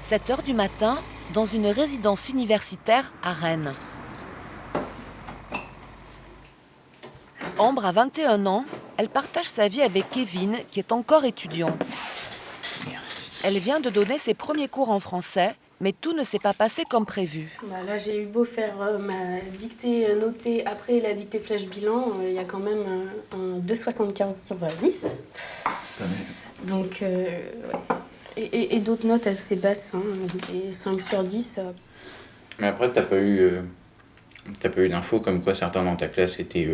7 heures du matin, dans une résidence universitaire à Rennes. Ambre a 21 ans, elle partage sa vie avec Kevin, qui est encore étudiant. Merci. Elle vient de donner ses premiers cours en français, mais tout ne s'est pas passé comme prévu. Là, j'ai eu beau faire ma dictée notée après la dictée flash bilan, il y a quand même un 2,75 sur 10. Donc, ouais. Et d'autres notes assez basses, hein, et 5 sur 10. Mais après, t'as pas eu d'infos comme quoi certains dans ta classe étaient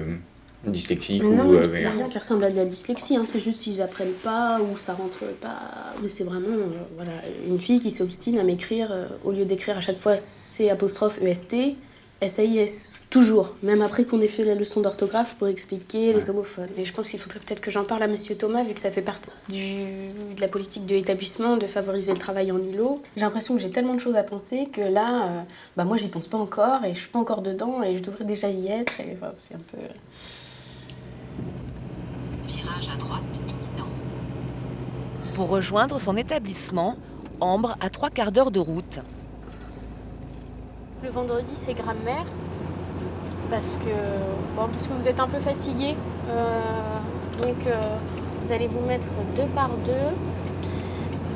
dyslexiques Mais non, ou il n'y a rien qui ressemble à de la dyslexie, hein. C'est juste qu'ils apprennent pas ou ça rentre pas. Mais c'est vraiment voilà, une fille qui s'obstine à m'écrire, au lieu d'écrire à chaque fois C''EST, SAIS. Toujours, même après qu'on ait fait la leçon d'orthographe pour expliquer les homophones. Et je pense qu'il faudrait peut-être que j'en parle à Monsieur Thomas, vu que ça fait partie de la politique de l'établissement, de favoriser le travail en îlot. J'ai l'impression que j'ai tellement de choses à penser que là, moi j'y pense pas encore et je suis pas encore dedans et je devrais déjà y être. Et, enfin, c'est un peu... Virage à droite imminent. Pour rejoindre son établissement, Ambre a 3/4 d'heure de route. Le vendredi, c'est grammaire, parce que vous êtes un peu fatigué. Donc, vous allez vous mettre 2 par 2.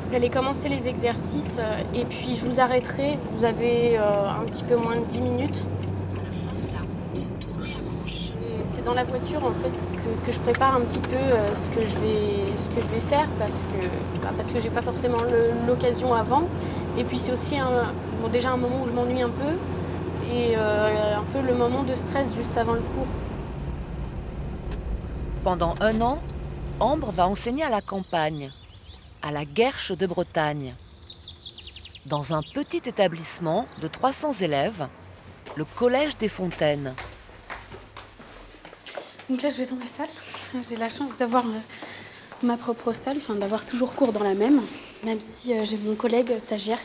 Vous allez commencer les exercices et puis je vous arrêterai. Vous avez un petit peu moins de 10 minutes. À la fin de la route, tournez à gauche. Et c'est dans la voiture, en fait, que je prépare un petit peu ce que je vais faire parce que j'ai pas forcément l'occasion avant. Et puis c'est aussi déjà un moment où je m'ennuie un peu et un peu le moment de stress juste avant le cours. Pendant 1 an, Ambre va enseigner à la campagne, à la Guerche de Bretagne. Dans un petit établissement de 300 élèves, le Collège des Fontaines. Donc là, je vais dans ma salle. J'ai la chance d'avoir ma propre salle, enfin d'avoir toujours cours dans la même si j'ai mon collègue stagiaire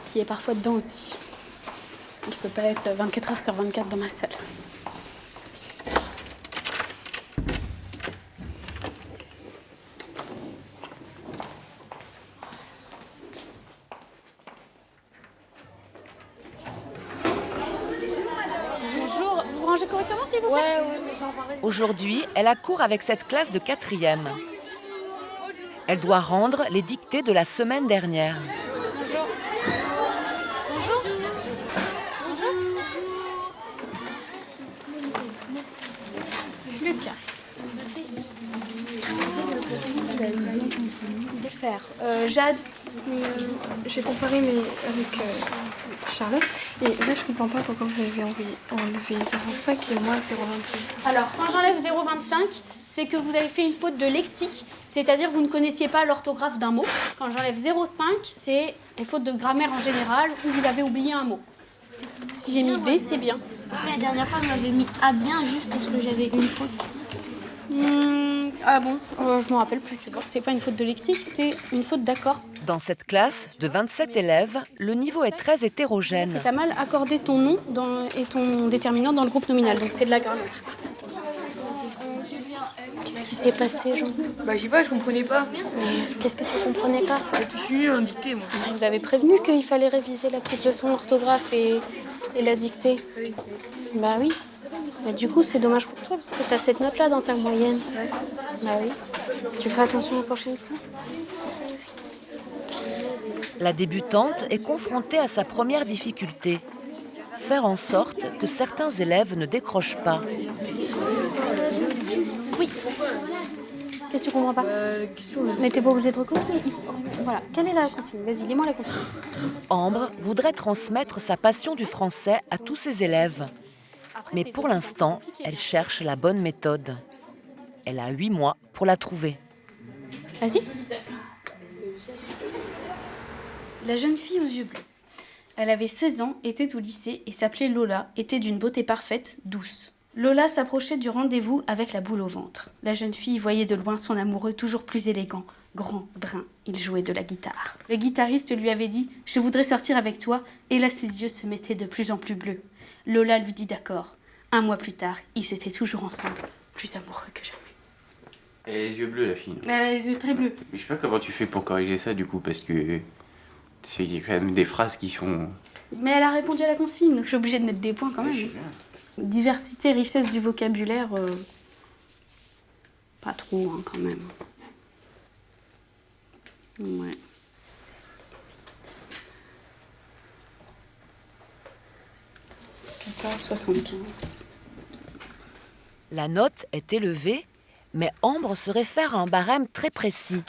qui est parfois dedans aussi. Je peux pas être 24 heures sur 24 dans ma salle. Bonjour, vous rangez correctement s'il vous plaît ? Ouais, mais j'en parlais. Aujourd'hui, elle a cours avec cette classe de 4e. Elle doit rendre les dictées de la semaine dernière. Bonjour. Bonjour. Bonjour. Lucas. Faire. Jade. J'ai comparé avec Charlotte et là je comprends pas pourquoi vous avez enlevé 0,5 et moi 0,25. Alors, quand j'enlève 0,25, c'est que vous avez fait une faute de lexique, c'est-à-dire vous ne connaissiez pas l'orthographe d'un mot. Quand j'enlève 0,5, c'est une faute de grammaire en général où vous avez oublié un mot. Si j'ai mis B, c'est bien. La dernière fois, vous m'avez mis A bien juste parce que j'avais une faute. Ah bon, je m'en rappelle plus, tu vois. C'est pas une faute de lexique, c'est une faute d'accord. Dans cette classe de 27 élèves, le niveau est très hétérogène. T'as mal accordé ton nom et ton déterminant dans le groupe nominal, donc c'est de la grammaire. Qu'est-ce qui s'est passé, Jean ? Bah je sais pas, je comprenais pas. Mais qu'est-ce que tu comprenais pas ? J'ai suivi un dicté moi. Vous avez prévenu qu'il fallait réviser la petite leçon d'orthographe et la dictée. Oui. Bah oui. Mais du coup, c'est dommage pour toi parce que t'as cette note-là dans ta moyenne. Bah oui. Tu feras attention la prochaine fois. La débutante est confrontée à sa première difficulté, faire en sorte que certains élèves ne décrochent pas. Oui. Qu'est-ce que tu comprends pas ? Mais t'es pas obligé de recopier. Voilà. Quelle est la consigne ? Vas-y, lis-moi la consigne. Ambre voudrait transmettre sa passion du français à tous ses élèves. Mais pour l'instant, elle cherche la bonne méthode. Elle a 8 mois pour la trouver. Vas-y. La jeune fille aux yeux bleus. Elle avait 16 ans, était au lycée et s'appelait Lola, était d'une beauté parfaite, douce. Lola s'approchait du rendez-vous avec la boule au ventre. La jeune fille voyait de loin son amoureux toujours plus élégant, grand, brun. Il jouait de la guitare. Le guitariste lui avait dit « Je voudrais sortir avec toi » et là ses yeux se mettaient de plus en plus bleus. Lola lui dit d'accord. 1 mois plus tard, ils étaient toujours ensemble, plus amoureux que jamais. Elle a les yeux bleus, la fille. Elle a les yeux très bleus. Mais je sais pas comment tu fais pour corriger ça, du coup, parce que Il y a quand même des phrases qui sont... Mais elle a répondu à la consigne, donc je suis obligée de mettre des points quand même. Diversité, richesse du vocabulaire, pas trop hein, quand même. Ouais. « 14,75 ». La note est élevée, mais Ambre se réfère à un barème très précis.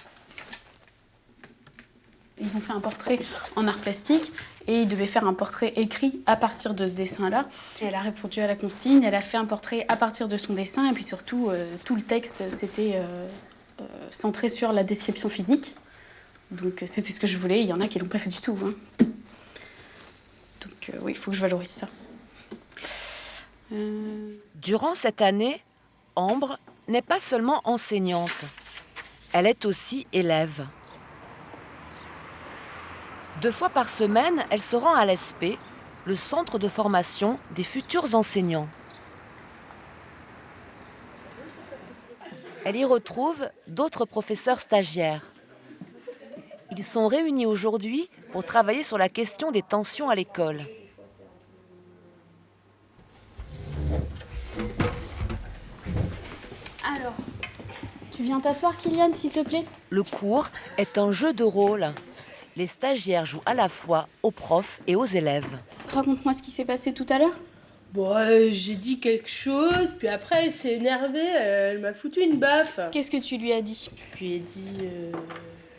Ils ont fait un portrait en art plastique et ils devaient faire un portrait écrit à partir de ce dessin-là. Elle a répondu à la consigne, elle a fait un portrait à partir de son dessin et puis surtout, tout le texte s'était centré sur la description physique. Donc c'était ce que je voulais, il y en a qui l'ont pas fait du tout. Hein. Donc oui, il faut que je valorise ça. Durant cette année, Ambre n'est pas seulement enseignante, elle est aussi élève. 2 fois par semaine, elle se rend à l'ESP, le centre de formation des futurs enseignants. Elle y retrouve d'autres professeurs stagiaires. Ils sont réunis aujourd'hui pour travailler sur la question des tensions à l'école. Alors, tu viens t'asseoir, Kylian, s'il te plaît? Le cours est un jeu de rôle. Les stagiaires jouent à la fois aux profs et aux élèves. Raconte-moi ce qui s'est passé tout à l'heure. Bon, j'ai dit quelque chose, puis après elle s'est énervée, elle m'a foutu une baffe. Qu'est-ce que tu lui as dit? Je lui ai dit,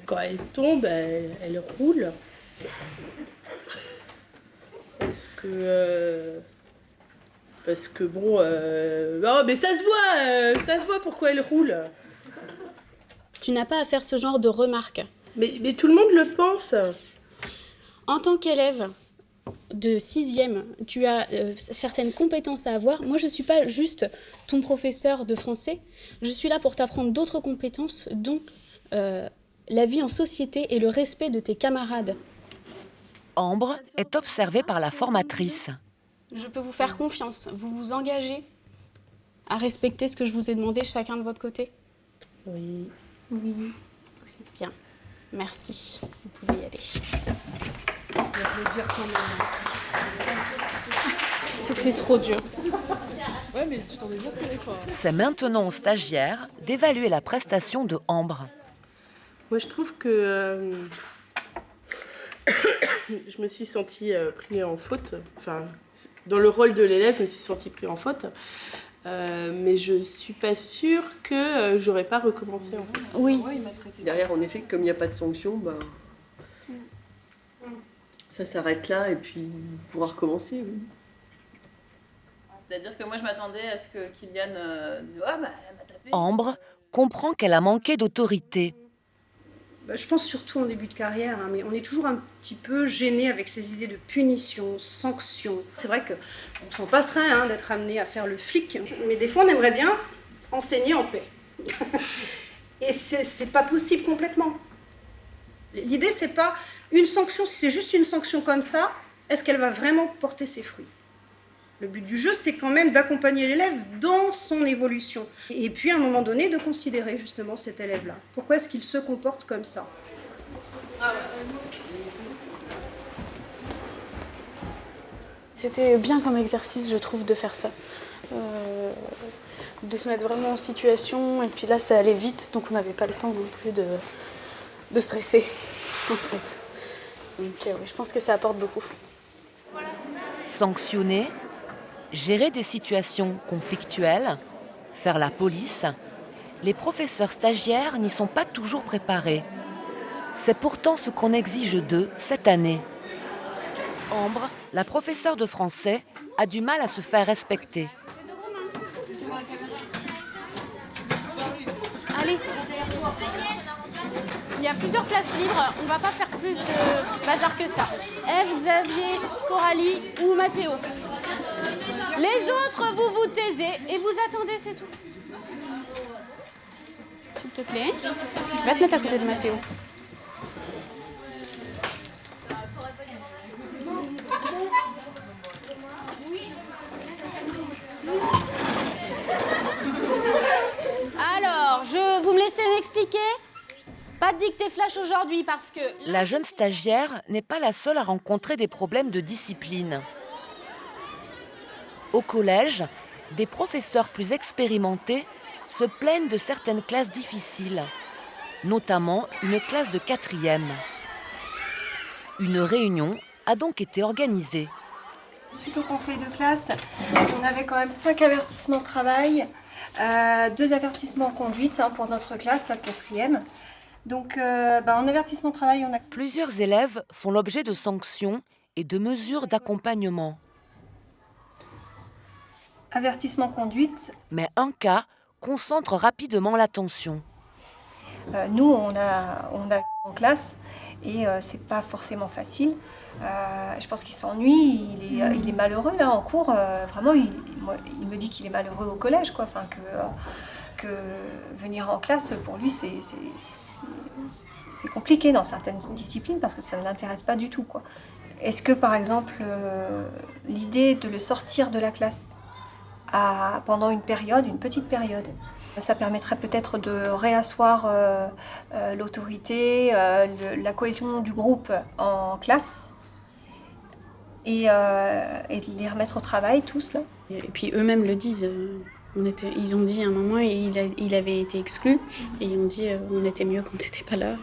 quand elle tombe, elle roule. Parce que bon, non, mais ça se voit pourquoi elle roule. Tu n'as pas à faire ce genre de remarques. Mais tout le monde le pense. En tant qu'élève de 6e, tu as certaines compétences à avoir. Moi, je ne suis pas juste ton professeur de français. Je suis là pour t'apprendre d'autres compétences, dont la vie en société et le respect de tes camarades. Ambre est observée par la formatrice. Je peux vous faire confiance. Vous vous engagez à respecter ce que je vous ai demandé chacun de votre côté? Oui. Oui. Bien. Merci. Vous pouvez y aller. C'était trop dur. Ouais, mais tu t'en es bien tiré, quoi. C'est maintenant aux stagiaires d'évaluer la prestation de Ambre. Moi, je trouve que je me suis sentie pris en faute. Enfin, dans le rôle de l'élève, je me suis sentie pris en faute. Mais je suis pas sûre que j'aurais pas recommencé. En fait. Oui. Derrière, en effet, comme il n'y a pas de sanction, ça s'arrête là et puis on pourra recommencer. Oui. C'est-à-dire que moi, je m'attendais à ce que Kylian dise « Ah, bah, elle m'a tapé ». Ambre comprend qu'elle a manqué d'autorité. Je pense surtout en début de carrière, hein, mais on est toujours un petit peu gêné avec ces idées de punition, sanction. C'est vrai qu'on s'en passerait hein, d'être amené à faire le flic, mais des fois on aimerait bien enseigner en paix. Et c'est pas possible complètement. L'idée c'est pas une sanction, si c'est juste une sanction comme ça, est-ce qu'elle va vraiment porter ses fruits? Le but du jeu, c'est quand même d'accompagner l'élève dans son évolution. Et puis, à un moment donné, de considérer justement cet élève-là. Pourquoi est-ce qu'il se comporte comme ça? C'était bien comme exercice, je trouve, de faire ça. De se mettre vraiment en situation. Et puis là, ça allait vite, donc on n'avait pas le temps non plus de stresser, en fait. Donc oui, je pense que ça apporte beaucoup. Sanctionner, gérer des situations conflictuelles, faire la police, les professeurs stagiaires n'y sont pas toujours préparés. C'est pourtant ce qu'on exige d'eux cette année. Ambre, la professeure de français, a du mal à se faire respecter. Allez, il y a plusieurs places libres, on va pas faire plus de bazar que ça. Ève, Xavier, Coralie ou Mathéo. Les autres, vous vous taisez et vous attendez, c'est tout. S'il te plaît, va te mettre à côté de Mathéo. Alors, vous me laissez m'expliquer? Pas de dictée flash aujourd'hui parce que... La jeune stagiaire n'est pas la seule à rencontrer des problèmes de discipline. Au collège, des professeurs plus expérimentés se plaignent de certaines classes difficiles, notamment une classe de 4e. Une réunion a donc été organisée. Suite au conseil de classe, on avait quand même 5 avertissements de travail, 2 avertissements conduite pour notre classe, la 4e. Donc en avertissement de travail, on a... Plusieurs élèves font l'objet de sanctions et de mesures d'accompagnement. Avertissement conduite. Mais un cas concentre rapidement l'attention. Nous, on a en classe et c'est pas forcément facile. Je pense qu'il s'ennuie, il est malheureux là en cours. Vraiment, il me dit qu'il est malheureux au collège, quoi. Enfin, que venir en classe, pour lui, c'est compliqué dans certaines disciplines parce que ça ne l'intéresse pas du tout, quoi. Est-ce que, par exemple, l'idée de le sortir de la classe pendant une petite période, ça permettrait peut-être de réasseoir l'autorité, la cohésion du groupe en classe et de les remettre au travail tous là. Et puis eux-mêmes le disent. Ils ont dit à un moment, il avait été exclu et ils ont dit on était mieux quand t'étais pas là,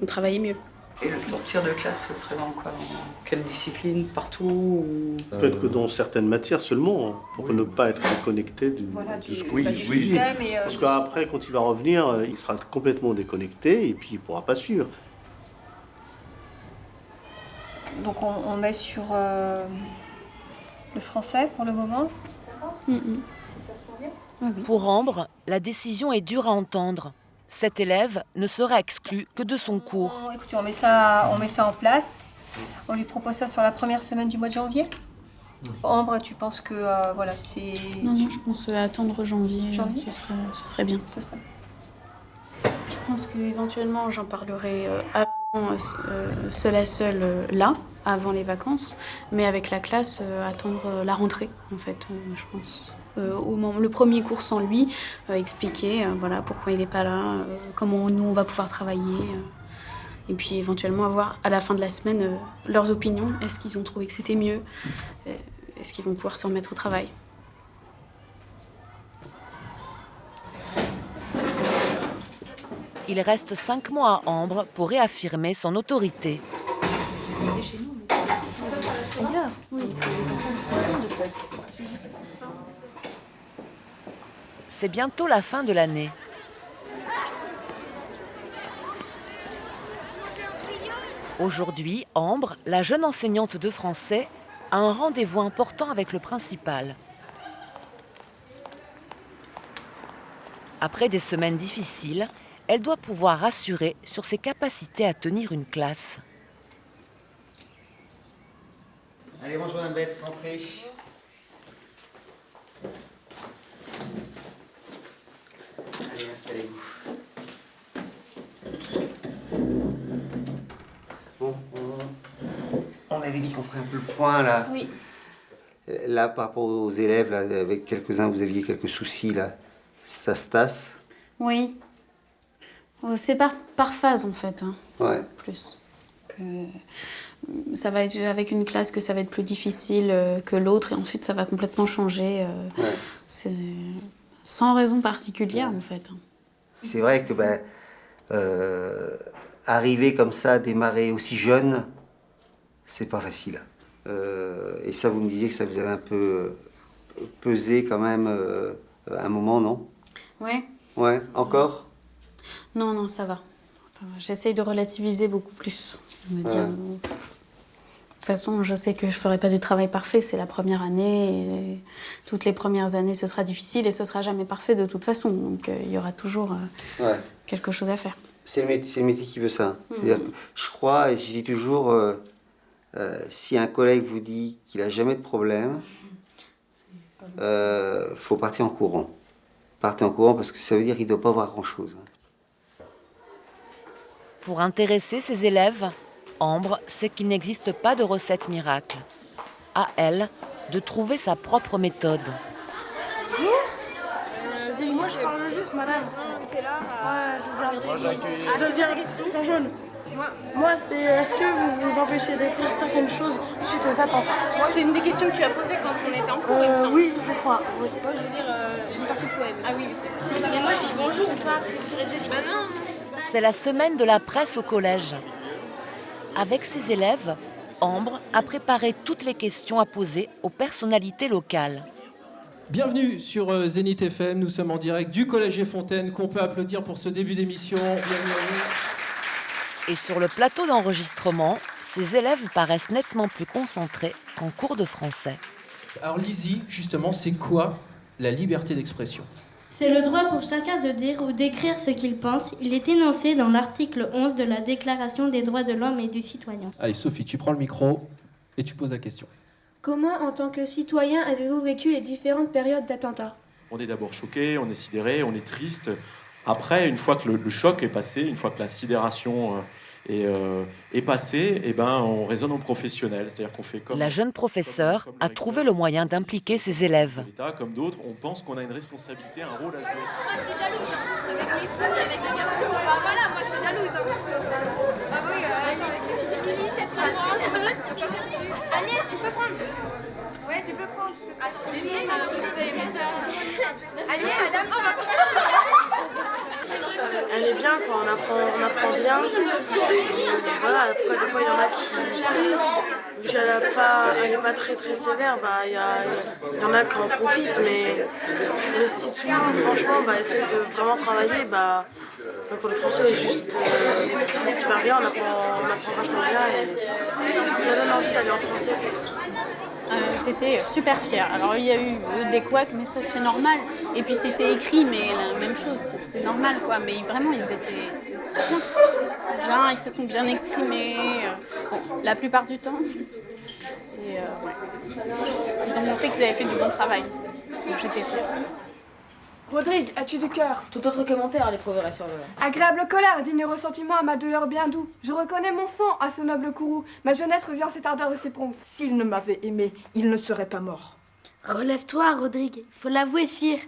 on travaillait mieux. Et le sortir de classe, ce serait dans quoi? Dans quelle discipline? Partout ou... Peut-être que dans certaines matières seulement, pour ne pas être déconnecté du système. Parce qu'après, quand il va revenir, il sera complètement déconnecté et puis il ne pourra pas suivre. Donc on met sur le français pour le moment. Ça te convient? Pour Ambre, la décision est dure à entendre. Cet élève ne sera exclu que de son cours. Écoutez, on met ça en place. On lui propose ça sur la première semaine du mois de janvier. Ambre, tu penses que c'est... Non, je pense attendre janvier. Ce serait bien. Je pense qu'éventuellement j'en parlerai seul à seul là, avant les vacances, mais avec la classe, attendre la rentrée en fait, je pense. Le premier cours sans lui, expliquer pourquoi il n'est pas là, comment nous on va pouvoir travailler, et puis éventuellement avoir à la fin de la semaine leurs opinions. Est-ce qu'ils ont trouvé que c'était mieux? Est-ce qu'ils vont pouvoir se remettre au travail? Il reste 5 mois à Ambre pour réaffirmer son autorité. C'est chez nous, mais c'est ailleurs. Oui, les enfants se rendent compte de ça. C'est bientôt la fin de l'année. Aujourd'hui, Ambre, la jeune enseignante de français, a un rendez-vous important avec le principal. Après des semaines difficiles, elle doit pouvoir rassurer sur ses capacités à tenir une classe. Allez, bonjour Madame Betts, rentrez. Allez, installez-vous. Bon, on avait dit qu'on ferait un peu le point là. Oui. Là, par rapport aux élèves, là, avec quelques-uns, vous aviez quelques soucis là. Ça se tasse? Oui. C'est par phase en fait. Ouais. Plus. Ça va être avec une classe que ça va être plus difficile que l'autre et ensuite ça va complètement changer. Ouais. C'est sans raison particulière en fait. C'est vrai que arriver comme ça, démarrer aussi jeune, c'est pas facile. Et ça, vous me disiez que ça vous avait un peu pesé quand même à un moment, non? Ouais. Ouais, encore? Non, ça va. J'essaye de relativiser beaucoup plus. Me dire, de toute façon, je sais que je ferai pas du travail parfait, c'est la première année. Et toutes les premières années, ce sera difficile et ce sera jamais parfait de toute façon. Donc il y aura toujours quelque chose à faire. C'est le métier qui veut ça. C'est-à-dire que je crois, et je dis toujours, si un collègue vous dit qu'il n'a jamais de problème, faut partir en courant. Partez en courant parce que ça veut dire qu'il ne doit pas avoir grand-chose. Pour intéresser ses élèves, Ambre sait qu'il n'existe pas de recette miracle. À elle de trouver sa propre méthode. Moi, je parle juste, madame. était là. Je dois dire dans jaune. Moi, c'est est-ce que vous vous empêchez d'écrire certaines choses suite aux attentats? C'est une des questions que tu as posées quand on était en cours, il me semble. Oui, je crois. Oui. Moi, je veux dire une partie de poème. Ah oui, c'est vrai. Et moi, je dis bonjour ou pas? Parce que vous aurez déjà dit non. C'est la semaine de la presse au collège. Avec ses élèves, Ambre a préparé toutes les questions à poser aux personnalités locales. Bienvenue sur Zénith FM, nous sommes en direct du Collège des Fontaines, qu'on peut applaudir pour ce début d'émission. Bienvenue à vous. Et sur le plateau d'enregistrement, ses élèves paraissent nettement plus concentrés qu'en cours de français. Alors Lizzie, justement, c'est quoi la liberté d'expression? C'est le droit pour chacun de dire ou d'écrire ce qu'il pense. Il est énoncé dans l'article 11 de la Déclaration des droits de l'homme et du citoyen. Allez Sophie, tu prends le micro et tu poses la question. Comment, en tant que citoyen, avez-vous vécu les différentes périodes d'attentats? On est d'abord choqué, on est sidéré, on est triste. Après, une fois que le choc est passé, une fois que la sidération est passée, eh ben, on raisonne aux professionnels. C'est-à-dire qu'on fait comme la jeune professeure a trouvé le moyen d'impliquer ses élèves. L'État, comme d'autres, on pense qu'on a une responsabilité, un rôle à jouer. Moi, je suis jalouse. Avec mes filles, avec les garçons. Voilà, moi, je suis jalouse. Ah oui, attends, Mimi, t'es trop loin. Agnès, tu peux prendre. Ouais, tu peux prendre. Attends, Mimi, je sais, mais ça. Agnès, madame, on va Elle est bien, quoi. On apprend bien. Voilà, après, des fois, il y en a qui, vu qu'elle n'est pas très très sévère, bah, il y en a qui en profitent, mais si tout le monde, franchement, essaie de vraiment travailler, donc le français est juste super bien, on apprend vachement bien et ça donne envie d'aller en français. J'étais super fière. Alors il y a eu des couacs, mais ça c'est normal. Et puis c'était écrit, mais la même chose, c'est normal quoi. Mais vraiment ils étaient bien, ils se sont bien exprimés. Bon, la plupart du temps. Et ouais. Ils ont montré qu'ils avaient fait du bon travail. Donc j'étais fière. Rodrigue, as-tu du cœur? Tout autre que mon père l'éprouverait sur le... Agréable colère, digne ressentiment à ma douleur bien doux. Je reconnais mon sang à ce noble courroux. Ma jeunesse revient cette ardeur et ses promptes. S'il ne m'avait aimé, il ne serait pas mort. Relève-toi, Rodrigue. Faut l'avouer, sire.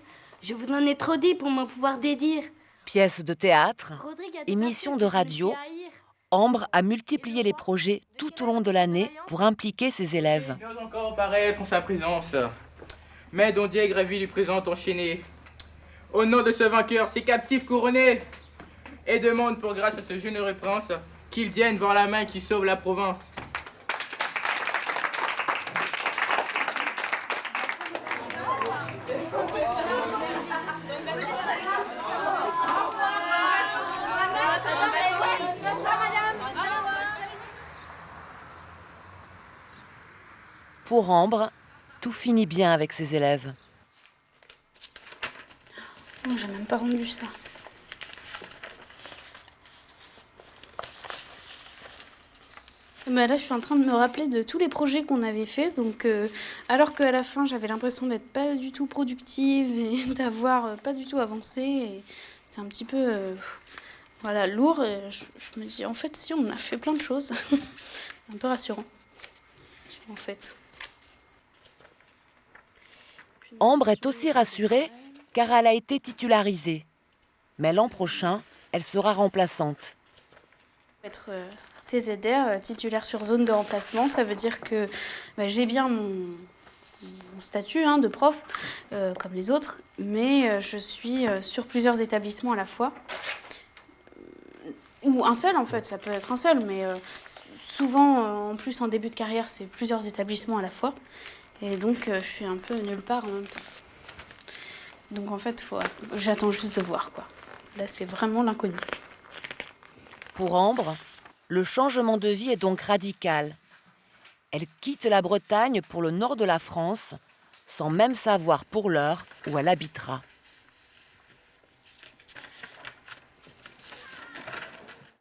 Je vous en ai trop dit pour m'en pouvoir dédire. Pièces de théâtre, émissions de radio, Ambre a multiplié les projets tout au long de l'année pour impliquer ses élèves. Il ose encore paraître en sa présence, mais dont Dieu gravit lui présente enchaîné. Au nom de ce vainqueur, ces captifs couronnés, et demande pour grâce à ce généreux prince qu'il vienne voir la main qui sauve la Provence. Pour Ambre, tout finit bien avec ses élèves. Non, j'ai même pas rendu ça. Là, je suis en train de me rappeler de tous les projets qu'on avait faits. Donc, alors qu'à la fin, j'avais l'impression d'être pas du tout productive et d'avoir pas du tout avancé. Et c'est un petit peu lourd. Et je me dis, en fait, si, on a fait plein de choses. C'est un peu rassurant, en fait. Ambre est aussi rassurée car elle a été titularisée. Mais l'an prochain, elle sera remplaçante. Être TZR, titulaire sur zone de remplacement, ça veut dire que j'ai bien mon statut de prof, comme les autres, mais je suis sur plusieurs établissements à la fois. Ou un seul, en fait, ça peut être un seul, mais souvent, en plus, en début de carrière, c'est plusieurs établissements à la fois. Et donc, je suis un peu nulle part en même temps. Donc en fait, j'attends juste de voir, quoi. Là, c'est vraiment l'inconnu. Pour Ambre, le changement de vie est donc radical. Elle quitte la Bretagne pour le nord de la France, sans même savoir pour l'heure où elle habitera.